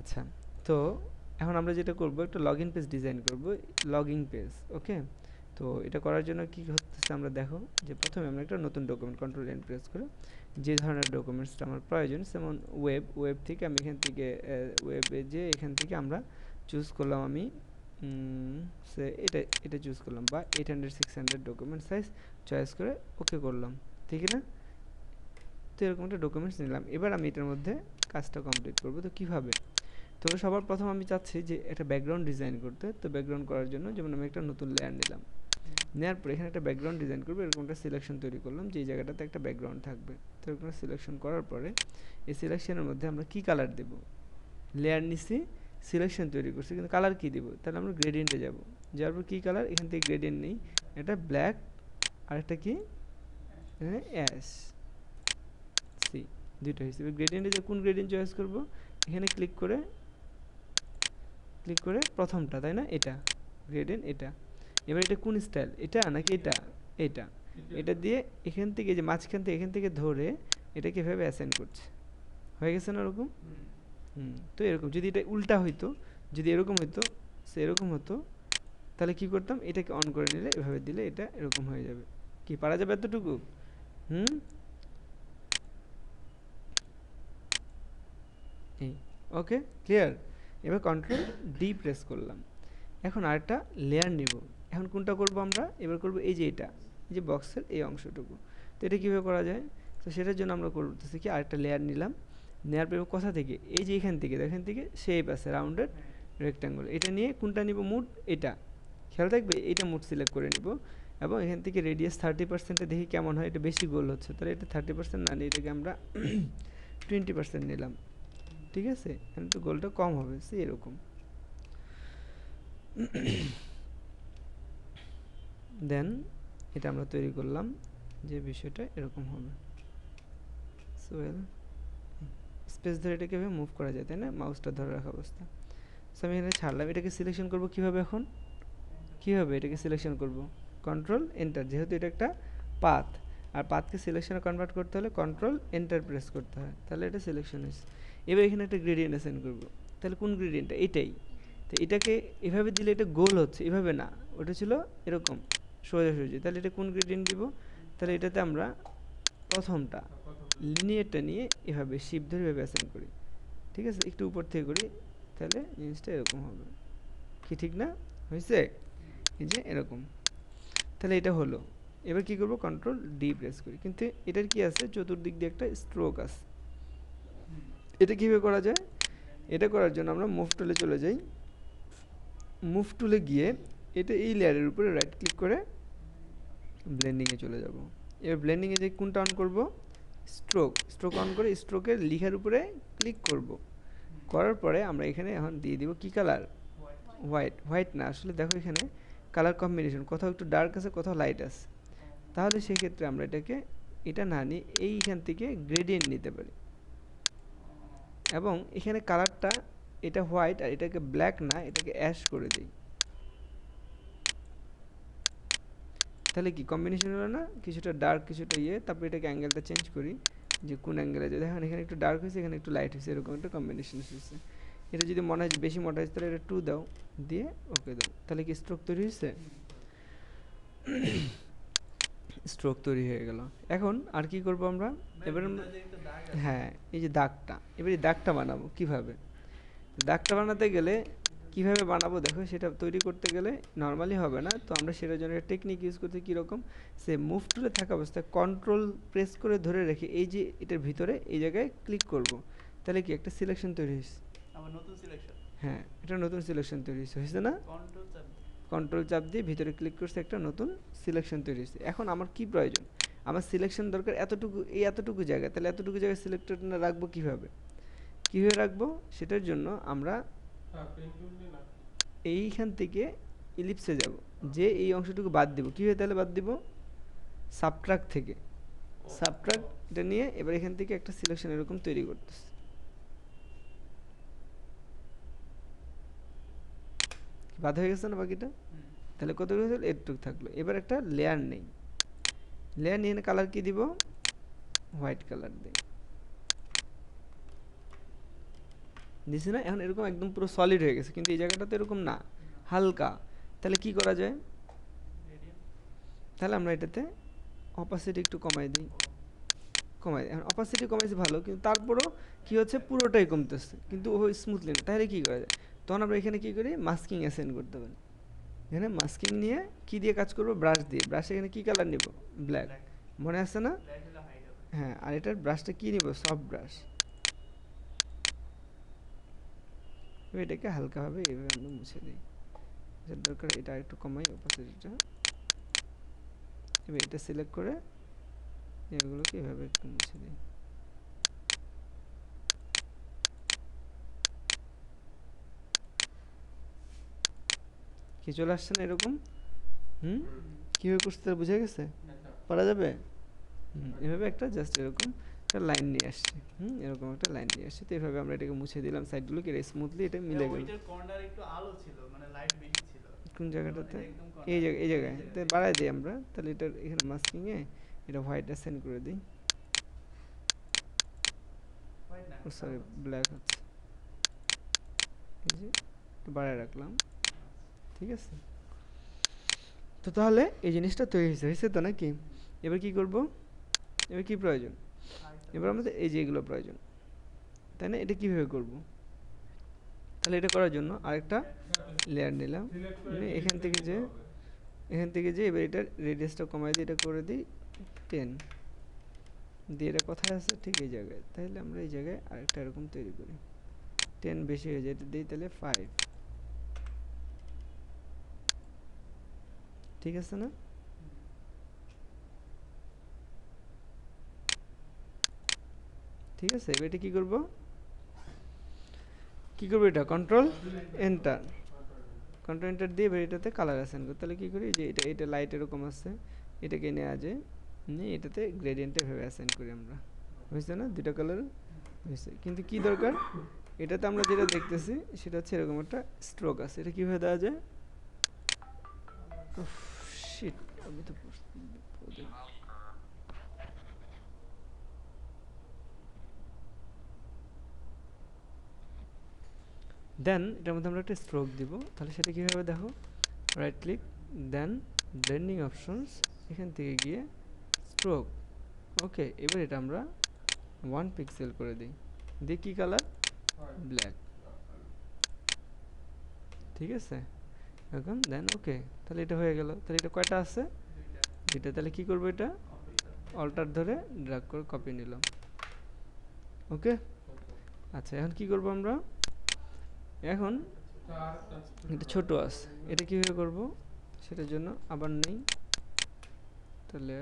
আচ্ছা, তো এখন আমরা যেটা করব, একটা লগইন পেজ ডিজাইন করব, লগইন পেজ। ওকে, তো এটা করার জন্য কি হচ্ছে আমরা দেখো, যে প্রথমে আমরা একটা নতুন ডকুমেন্ট কন্ট্রোল এন প্রেস করে যে ধরনের ডকুমেন্টসটা আমার প্রয়োজন, যেমন ওয়েব থেকে আমি এখান থেকে ওয়েবে যে এখান থেকে আমরা চুজ করলাম, আমি সে এটা চুজ করলাম, বা 800-600 ডকুমেন্ট সাইজ চয়েস করে ওকে করলাম, ঠিক না? তো এরকম একটা ডকুমেন্টস নিলাম। এবার আমি এটার মধ্যে কাজটা কমপ্লিট করব। তো কিভাবে? তো সবার প্রথম আমি চাচ্ছি যে একটা ব্যাকগ্রাউন্ড ডিজাইন করতে। তো ব্যাকগ্রাউন্ড করার জন্য যেমন আমি একটা নতুন লেয়ার নিলাম, নেওয়ার পরে এখানে একটা ব্যাকগ্রাউন্ড ডিজাইন করবো, এরকম একটা সিলেকশন তৈরি করলাম যে এই জায়গাটাতে একটা ব্যাকগ্রাউন্ড থাকবে। তো এরকম সিলেকশন করার পরে এই সিলেকশনের মধ্যে আমরা কি কালার দেব, লেয়ার নিছি, সিলেকশন তৈরি করছি, কিন্তু কালার কি দেব? তাহলে আমরা গ্রেডিয়েন্টে যাব, যাওয়ার পর কী কালার, এখান থেকে গ্রেডিয়েন্ট নেই, এটা ব্ল্যাক আর একটা কি অ্যাশ সি, দুইটা হিসেবে গ্রেডিয়েন্টে যে কোন গ্রেডিয়েন্ট চয়েস করব, এখানে ক্লিক করে প্রথমটা, তাই না, এটা গ্রেডিয়েন্ট এটা। এবার এটা কোন স্টাইল, এটা নাকি এটা, এটা এটা দিয়ে এখান থেকে যে মাঝখান থেকে এখান থেকে ধরে এটাকে এভাবে অ্যাসাইন করছে, হয়ে গেছে না এরকম? তো এরকম যদি এটা উল্টা হইতো, যদি এরকম হইতো, সে এরকম হতো, তাহলে কি করতাম, এটাকে অন করে নিলে এভাবে দিলে এটা এরকম হয়ে যাবে। কি পারা যাবে এতটুকু? হুম, এই ওকে, ক্লিয়ার। এবার কন্ট্রোল ডি প্রেস করলাম। এখন আরেকটা লেয়ার নিব। এখন কোনটা করব আমরা? এবার করব এই যে এটা, এই যে বক্সের এই অংশটুকু। তো এটা কীভাবে করা যায়? তো সেটার জন্য আমরা করতেছি কি, আরেকটা লেয়ার নিলাম, নেওয়ার পরে কোথা থেকে, এই যে এখান থেকে শেপ আছে রাউন্ডেড রেক্ট্যাঙ্গল, এটা নিয়ে কোনটা নিব, মুড, এটা খেয়াল থাকবে, এটা মুড সিলেক্ট করে নিব, এবং এখান থেকে রেডিয়াস 30%-এ দেখি কেমন হয়, এটা বেশি গোল হচ্ছে, তাহলে এটা 30% না নিয়ে এটাকে আমরা 20% নিলাম, ঠিক আছে? এখন একটু গোলটা কম হবে, সে এরকম। দেন এটা আমরা তৈরি করলাম, যে বিষয়টা এরকম হবে। সোয়েল স্পেস ধরে এটাকে মুভ করা যায়, তাই না, মাউসটা ধরে রাখা অবস্থা। সো আমি এখানে ছাড়লাম, এটাকে সিলেকশন করব কিভাবে, এখন কিভাবে এটাকে সিলেকশন করব, কন্ট্রোল এন্টার, যেহেতু এটা একটা পাথ, আর পাথকে সিলেকশনে কনভার্ট করতে হলে কন্ট্রোল এন্টার প্রেস করতে হয়, তাহলে এটা সিলেকশন হয়েছে। এবার এখানে একটা গ্রেডিয়েন্ট অ্যাসাইন করব, তাহলে কোন গ্রেডিয়েন্টটা, এটাই। তো এটাকে এভাবে দিলে এটা গোল হচ্ছে, এভাবে না, ওটা ছিল এরকম সোজাসুজি, তাহলে এটা কোন গ্রেডিয়েন্ট দিব? তাহলে এটাতে আমরা প্রথমটা লিনিয়ারটা নিয়ে এভাবে শিপ ধরে এভাবে অ্যাসাইন করি, ঠিক আছে, একটু উপর থেকে করি, তাহলে জিনিসটা এরকম হবে। কি ঠিক না? হয়েছে? এই যে এরকম, তাহলে এটা হলো। এবার কি করব, কন্ট্রোল ডি প্রেস করি, কিন্তু এটার কি আছে, চতুর্দিক দিয়ে একটা স্ট্রোক আছে। এটা কীভাবে করা যায়? এটা করার জন্য আমরা মুভ টুলে চলে যাই, মুভ টুলে গিয়ে এটা এই লেয়ারের উপরে রাইট ক্লিক করে ব্লেন্ডিংয়ে চলে যাব। এবার ব্লেন্ডিংয়ে যে কোনটা অন করব, স্ট্রোক অন করে স্ট্রোকের লিখার উপরে ক্লিক করব, করার পরে আমরা এখানে এখন দিয়ে দিব কি কালার, হোয়াইট না, আসলে দেখো এখানে কালার কম্বিনেশন কোথাও একটু ডার্ক আছে, কোথাও লাইট আছে, তাহলে সেক্ষেত্রে আমরা এটাকে এটা না নিয়ে এইখান থেকে গ্রেডিয়েন্ট নিতে পারি, এবং এখানে কালারটা এটা হোয়াইট আর এটাকে ব্ল্যাক না, এটাকে অ্যাশ করে দিই, তাহলে কি কম্বিনেশন হলো না, কিছুটা ডার্ক কিছুটা ইয়ে। তারপর এটাকে অ্যাঙ্গেলটা চেঞ্জ করি, যে কোন অ্যাঙ্গেলে, যদি দেখেন এখানে একটু ডার্ক হয়েছে, এখানে একটু লাইট হয়েছে, এরকম একটা কম্বিনেশন হয়েছে। এটা যদি মনে হয় যে বেশি মোটা হয়েছে, তাহলে এটা 2 দাও, দিয়ে ওকে দাও, তাহলে কি স্ট্রোক তৈরি হয়েছে? স্ট্রোক তৈরি হয়ে গেল। এখন আর কি করব আমরা, এবার হ্যাঁ, এই যে দাগটা, এবার এই দাগটা বানাবো কিভাবে? দাগটা বানাতে গেলে কিভাবে বানাবো দেখো, সেটা তৈরি করতে গেলে নর্মালি হবে না, তো আমরা সেটার জন্য একটা টেকনিক ইউজ করতে, কীরকম, সে মুভ টুলে থাকা অবস্থায় কন্ট্রোল প্রেস করে ধরে রেখে এই যে এটার ভিতরে এই জায়গায় ক্লিক করব, তাহলে কি একটা সিলেকশন তৈরি হয়েছে, আবার নতুন সিলেকশন, হ্যাঁ এটা নতুন সিলেকশন তৈরি হয়েছে না, কন্ট্রোল চাপ দিয়ে ভিতরে ক্লিক করছে, একটা নতুন সিলেকশন তৈরি হয়েছে। এখন আমার কি প্রয়োজন, আমার সিলেকশন দরকার এতটুকু, এই এতটুকু জায়গা, তাহলে এতটুকু জায়গায় সিলেক্টেড না রাখবো কীভাবে, কীভাবে রাখবো, সেটার জন্য আমরা এইখান থেকে ইলিপসে যাব, যে এই অংশটুকু বাদ দিব, কীভাবে তাহলে বাদ দিব, সাবট্রাক্ট থেকে, সাবট্রাক্ট এটা নিয়ে এবার এখান থেকে একটা সিলেকশন এরকম তৈরি করতেছে, বাদ হয়ে গেছে না বাকিটা, তাহলে কতটুকু হলো, এটুকু থাকলো। এবার একটা লেয়ার নেই, লেয়ার নিয়ে কালার কি দিব, হোয়াইট কালার দিই, দিছি না? এখন এরকম একদম পুরো সলিড হয়ে গেছে, কিন্তু এই জায়গাটা তো এরকম না, হালকা। তাহলে কি করা যায়? তাহলে আমরা এটাতে অপাসিটি একটু কমাই দিই, কমাই দিই। এখন অপাসিটি কমাইছি ভালো, কিন্তু তারপরও কি হচ্ছে, পুরোটাই কমতেছে, কিন্তু ওই স্মুথলি না। তাহলে কি করা যায়? তখন আমরা এখানে কি করি, মাস্কিং অ্যাসাইন করতে পারি। এখানে মাস্কিং নিয়ে কি দিয়ে কাজ করব, ব্রাশ দিয়ে। ব্রাশে এখানে কি কালার নিব, ব্ল্যাক, মনে আছে না? হ্যাঁ, আর এটার ব্রাশটা কি নিব, সফট ব্রাশ। এটাকে হালকাভাবে এইভাবে আমরা মুছে দিই, যেটা দরকার এটা একটু কমাই অপাসিটিটা। এবার এটা সিলেক্ট করে এগুলোকে এভাবে একটু মুছে দিই। কি চলে আসছে না এরকম? কীভাবে করতে তার বুঝে গেছে? পারা যাবে? এভাবে একটা জাস্ট এরকম একটা লাইন নিয়ে আসছি। এরকম একটা লাইন নিয়ে আসছি। তো এইভাবে আমরা এটাকে মুছে দিলাম সাইডগুলোকে, স্মুথলি এটা মিলে গেল। ওইটার কর্নার একটু আলো ছিল, মানে লাইট বেশি ছিল। কোন জায়গাটাতে? এই জায়গায় তো বাড়াই দিই আমরা। তাহলে এটার এখানে মাস্কিংয়ে এটা হোয়াইট অ্যাসাইন করে দিই। সরি, ব্ল্যাক হচ্ছে, এই যে একটু বাড়ায় রাখলাম। ঠিক আছে, তো তাহলে এই জিনিসটা তৈরি হয়েছে তো নাকি? এবার কি করব? এবার কি প্রয়োজন? এবার আমাদের এই যে এগুলো প্রয়োজন, তাই না? এটা কিভাবে করব? তাহলে এটা করার জন্য আরেকটা লেয়ার নিলাম, এখান থেকে যে এবার এটা রেডিয়াসটা কমাই দিয়ে এটা করে দিই 10 দিয়ে। এটা কোথায় আছে, ঠিক এই জায়গায়। তাহলে আমরা এই জায়গায় আরেকটা এরকম তৈরি করি, 10 বেশি হয়ে যায়, এটা দিই তাহলে 5। ঠিক আছে না? ঠিক আছে, এবার এটা কি করব, এটা কন্ট্রোল এন্টার, কন্ট্রোল এন্টার দিয়ে এবার এটাতে কালার অ্যাসাইন করি। তাহলে কি করি, যে এটা লাইট এরকম আছে, এটাকে নেওয়া যায়, নিয়ে এটাতে গ্রেডিয়েন্টে ভেবে অ্যাসাইন করি আমরা। হয়েছে না? দুটো কালার হয়েছে, কিন্তু কি দরকার, এটাতে আমরা যেটা দেখতেছি সেটা হচ্ছে এরকম একটা স্ট্রোক আছে। এটা কিভাবে দেওয়া যায়? শিট, আমি তো দেন এটার মধ্যে আমরা একটা স্ট্রোক দিব। তাহলে সেটা কীভাবে দেখো, রাইট ক্লিক, দেন ব্লেন্ডিং অপশনস, এখান থেকে গিয়ে স্ট্রোক। ওকে, এবার এটা আমরা 1 পিক্সেল করে দিই, দিয়ে কী কালার, ব্ল্যাক। ঠিক আছে, এখন দেন ওকে, তাহলে এটা হয়ে গেল। তাহলে এটা কয়টা আছে, দুইটা। তাহলে কি করবো, এটা অল্টার ধরে ড্র্যাগ করে কপি নিলাম। ওকে, আচ্ছা এখন কি করব আমরা, এখন এটা ছোট আছে, এটা কিভাবে করব, সেটার জন্য আবার নেই, তাহলে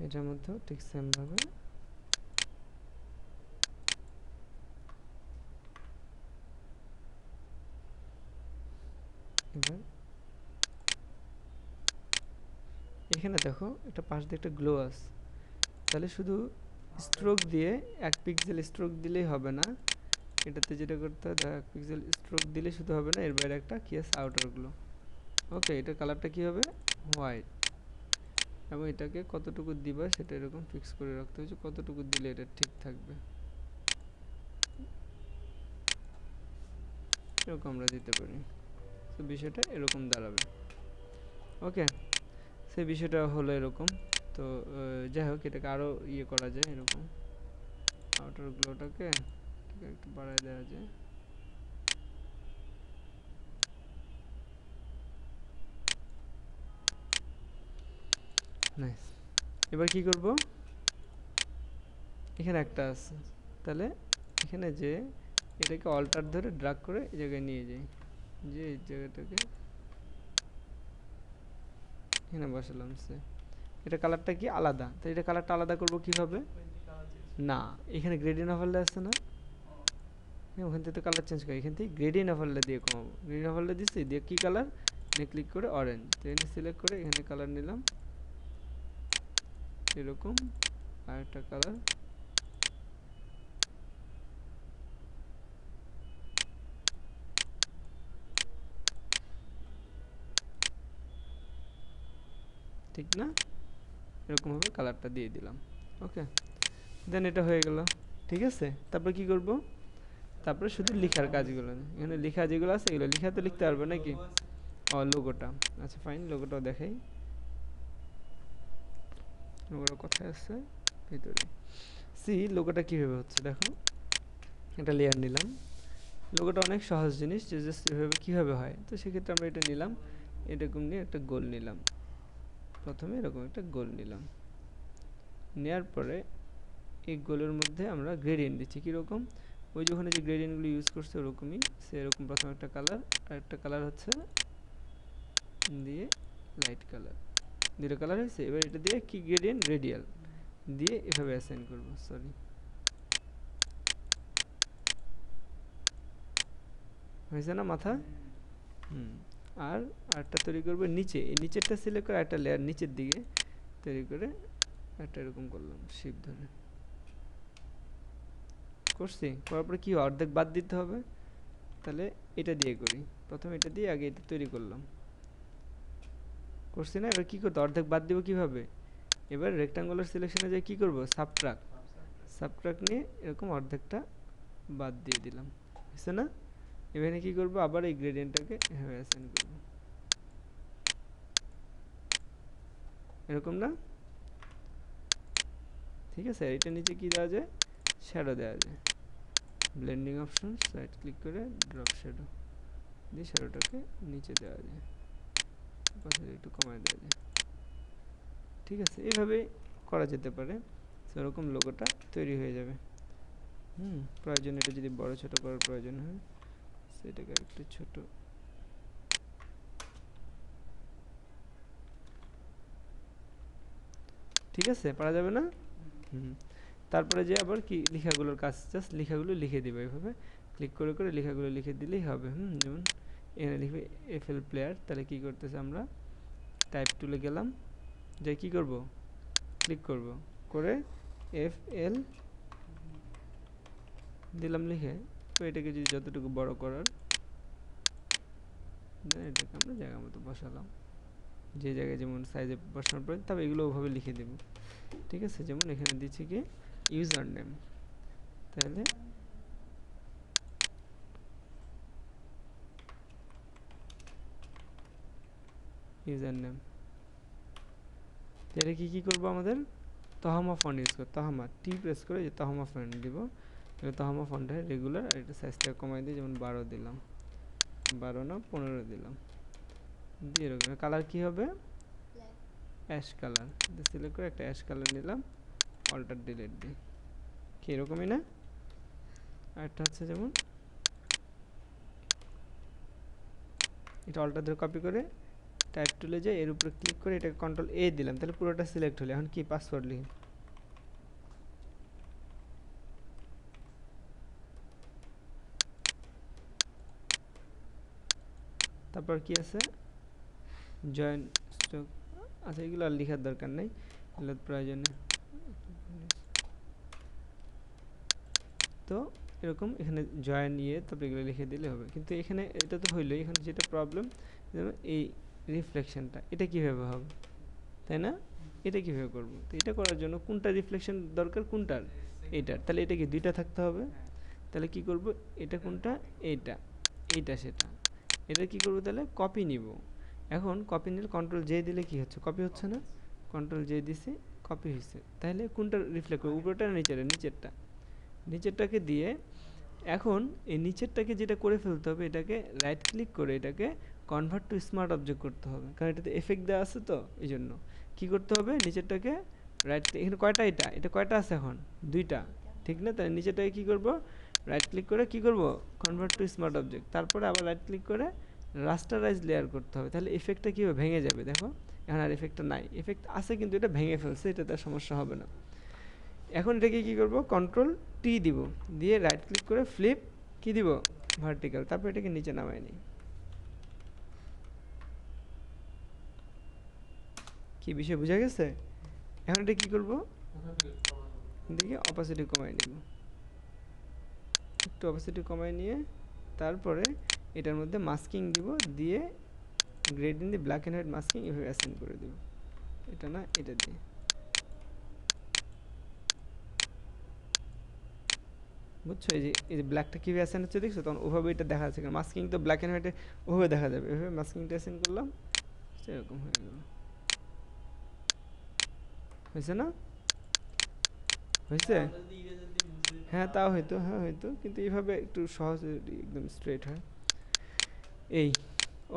এটার মধ্যেও ঠিক সেম ভাবে এবার এখানে দেখো একটা পাশ দিয়ে একটা গ্লো আছে। তাহলে শুধু স্ট্রোক দিয়ে 1 পিক্সেল স্ট্রোক দিলেই হবে না, এটাতে যেটা করতে হয়, 1 পিক্সেল স্ট্রোক দিলে শুধু হবে না, এর বাইরে একটা কি আছে, আউটার গ্লো। ওকে, এটার কালারটা কি হবে, হোয়াইট। এবং এটাকে কতটুকু দিবা সেটা এরকম ফিক্স করে রাখতে হবে, কতটুকু দিলে এটা ঠিক থাকবে, এরকম আমরা দিতে পারি। তো বিষয়টা এরকম দাঁড়াবে। ওকে, সেই বিষয়টা হলো এরকম। তো যাই হোক, এটাকে আরও ইয়ে করা যায়, এরকম আউটার গ্লোটাকে একটু বাড়ায় দেওয়া যায়। নাইস, এবার কি করব, এখানে একটা আছে, তাহলে এখানে যে এটাকে অল্টার ধরে ড্রাগ করে এই জায়গায় নিয়ে যাই, যে এই জায়গাটাকে এখানে বসালাম। সে এটা কালারটা কি আলাদা, তো এটা কালারটা আলাদা করব কিভাবে, না এখানে গ্রেডিয়েন্ট ওভারলে আছে না, ওখান থেকে তো কালার চেঞ্জ করি, এখান থেকে গ্রেডিয়েন্ট ওভারলে দিয়ে কমাবো। গ্রেডিয়েন্ট ওভারলে দিচ্ছি, দিয়ে কি কালার, এখানে ক্লিক করে অরেঞ্জ, তো এখানে সিলেক্ট করে এখানে কালার নিলাম এরকম, আর একটা কালার ঠিক না? এরকমভাবে কালারটা দিয়ে দিলাম। ওকে, দেন এটা হয়ে গেল। ঠিক আছে, তারপর কি করব? তারপরে শুধু লেখার কাজগুলো, এখানে লেখা যেগুলো আছে এগুলো লেখা তো লিখতে পারবে নাকি? ও লোগোটা, আচ্ছা ফাইন, লোগোটাও দেখাই। লোগোটা কোথায় আছে? ভিতরে। সি লোগোটা কীভাবে হচ্ছে দেখো, একটা লেয়ার নিলাম। লোগোটা অনেক সহজ জিনিস, যে জাস্ট এভাবে কীভাবে হয়। তো সেক্ষেত্রে আমরা এটা নিলাম, এরকম নিয়ে একটা গোল নিলাম। প্রথমে এরকম একটা গোল নিলাম, নেওয়ার পরে এই গোলের মধ্যে আমরা গ্রেডিয়েন্ট দিচ্ছি। কীরকম? ওই যে ওখানে যে গ্রেডিয়েন্টগুলো ইউজ করছে ওরকমই সেরকম। প্রথমে একটা কালার, আর একটা কালার হচ্ছে দিয়ে লাইট কালার, দুটো কালার হয়েছে। এবার এটা দিয়ে কি গ্রেডিয়েন্ট? রেডিয়াল দিয়ে এভাবে অ্যাসাইন করব। সরি, হয়েছে না মাথা? আর আরেকটা তৈরি করবো নিচে, এই নিচেরটা সিলেক্ট করে একটা লেয়ার নিচের দিকে তৈরি করে একটা এরকম করলাম শিপ ধরে করছি। করার পরে কি অর্ধেক বাদ দিতে হবে, তাহলে এটা দিয়ে করি। প্রথমে এটা দিয়ে আগে এটা তৈরি করলাম, করছি না? এবার কি করতে, অর্ধেক বাদ দিব কিভাবে? এবার রেক্টাঙ্গুলার সিলেকশনে যাই কি করব? সাবট্রাক্ট, সাবট্রাক্ট নিয়ে এরকম অর্ধেকটা বাদ দিয়ে দিলাম, বুঝছে না? এখানে কি করব, আবার এই গ্রেডিয়েন্টটাকে এভাবে অ্যাসাইন করব, এরকম না? ঠিক আছে, এটা নিচে কি দেওয়া যায়? শ্যাডো দেওয়া যায়। ব্লেন্ডিং অপশন, রাইট ক্লিক করে ড্রপ শ্যাডো দিয়ে শ্যাডোটাকে নিচে দেওয়া যায়, পাশে একটু কমায় দেওয়া যায়। ঠিক আছে, এইভাবে করা যেতে পারে। সেরকম লোগোটা তৈরি হয়ে যাবে। প্রয়োজন এটা যদি বড় ছোট করার প্রয়োজন হয় সেটাকে একটু ছোট। ঠিক আছে, পারা যাবে না? তারপরে যে আবার কি লেখাগুলোর কাজ, জাস্ট লেখাগুলো লিখে দিবে এইভাবে ক্লিক করে করে লেখাগুলো লিখে দিলেই হবে। যেমন এখানে লিখবে এফএল প্লেয়ার, তাহলে কি করতেছে আমরা টাইপ টুলে গেলাম, যে কি করব, ক্লিক করব, করে এফএল দিলাম লিখে। তো এটাকে যদি যতটুকু বড় করার, এটাকে আমরা জায়গা মতো বসালাম, যে জায়গায় যেমন সাইজে বসানোর পরে, তবে এগুলো ওভাবে লিখে দেব। ঠিক আছে, যেমন এখানে দিচ্ছি কি ইউজার নেম, তাহলে ইউজার নেম, তাহলে কি করব, আমাদের তহমা ফন্ট ইউজ করব। তহমা টি প্রেস করে যে তহমা ফন্ট দিব, তহমা ফন্টে রেগুলার, আর এটা সাইজটা কমাই দিই, যেমন 12 দিলাম, 12 না 15 দিলাম, দিয়ে এরকম। কালার কি হবে? অ্যাশ কালার, সিলেক্ট করে একটা অ্যাশ কালার নিলাম, অল্টার ডিলিট দিই, কি এরকমই না? আরেকটা হচ্ছে যেমন এটা অল্টার ধরে কপি করে টাইপ টুলে যাই, এর উপরে ক্লিক করে এটাকে কন্ট্রোল এ দিলাম, তাহলে পুরোটা সিলেক্ট হলো। এখন কি পাসওয়ার্ড লিখি, তারপর কি আছে জয়েন স্টক, আচ্ছা এগুলো আর লেখার দরকার নেই, এগুলো প্রয়োজনে। তো এরকম এখানে জয়েন ইয়ে, তারপরে এগুলো লিখে দিলে হবে। কিন্তু এখানে এটা তো হইলো, এখানে যেটা প্রবলেম, যেমন এই রিফ্লেকশনটা, এটা কীভাবে হবে, তাই না? এটা কীভাবে করব? তো এটা করার জন্য কোনটা রিফ্লেকশন দরকার, কোনটার? এইটার। তাহলে এটা কি দুইটা থাকতে হবে। তাহলে কি করব, এটা কোনটা, এইটা, এইটা সেটা। এটা কি করব, তাহলে কপি নিব। এখন কপি নিলে কন্ট্রোল জে দিলে কি হচ্ছে, কপি হচ্ছে না? কন্ট্রোল জে দিছি, কপি হয়েছে। তাহলে কোনটা রিফ্লেক্ট করবে, উপরটা না নিচেরটা? নিচেরটা। নিচেরটাকে দিয়ে এখন এই নিচেরটাকে যেটা করে ফেলতে হবে, এটাকে রাইট ক্লিক করে এটাকে কনভার্ট টু স্মার্ট অবজেক্ট করতে হবে, কারণ এটাতে এফেক্ট দেওয়া আছে। তো এই জন্য কী করতে হবে, নিচেরটাকে রাইট, এখানে কয়টা, এটা কয়টা আছে এখন? দুইটা, ঠিক না? তাহলে নিচেরটাকে কী করব, রাইট ক্লিক করে কি করব, কনভার্ট টু স্মার্ট অবজেক্ট, তারপরে আবার রাইট ক্লিক করে রাস্টারাইজ লেয়ার করতে হবে। তাহলে এফেক্টটা কীভাবে ভেঙে যাবে, দেখো এখন আর এফেক্টটা নাই, এফেক্ট আছে কিন্তু এটা ভেঙে ফেলছে, এটা তার সমস্যা হবে না। এখন এটাকে কি করব, কন্ট্রোল টি দিব, দিয়ে রাইট ক্লিক করে ফ্লিপ কি দিব, ভার্টিক্যাল, তারপর এটাকে নিচে নামাই নিই। কি বিষয় বোঝা গেছে? এখন এটা কি করব, দেখি অপাসিটি কমাই নিব, একটু অপাসিটি কমাই নিয়ে তারপরে এটার মধ্যে মাস্কিং দিব, দিয়ে গ্রেডিয়েন্ট দিয়ে ব্ল্যাক অ্যান্ড হোয়াইট মাস্কিং এভাবে অ্যাসাইন করে দেব। এটা না, এটা দিয়ে। বুঝছো, এই যে ব্ল্যাকটা কীভাবে অ্যাসাইন হচ্ছে দেখছো, তখন ওভাবে এটা দেখা যাচ্ছে, কারণ মাস্কিং তো ব্ল্যাক অ্যান্ড হোয়াইটে ওভাবে দেখা যাবে। এভাবে মাস্কিংটা অ্যাসাইন করলাম, সেরকম হয়ে গেল। হয়েছে না? হয়েছে? হ্যাঁ তাও হয়তো, হ্যাঁ হয়তো, কিন্তু এইভাবে একটু সহজে একদম স্ট্রেট হয়। এই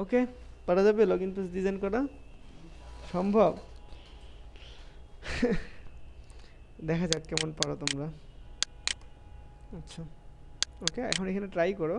ওকে, পারা যাবে লগ ইন পেজ ডিজাইন করা? সম্ভব? দেখা যাক কেমন পারো তোমরা। আচ্ছা ওকে, এখন এখানে ট্রাই করো।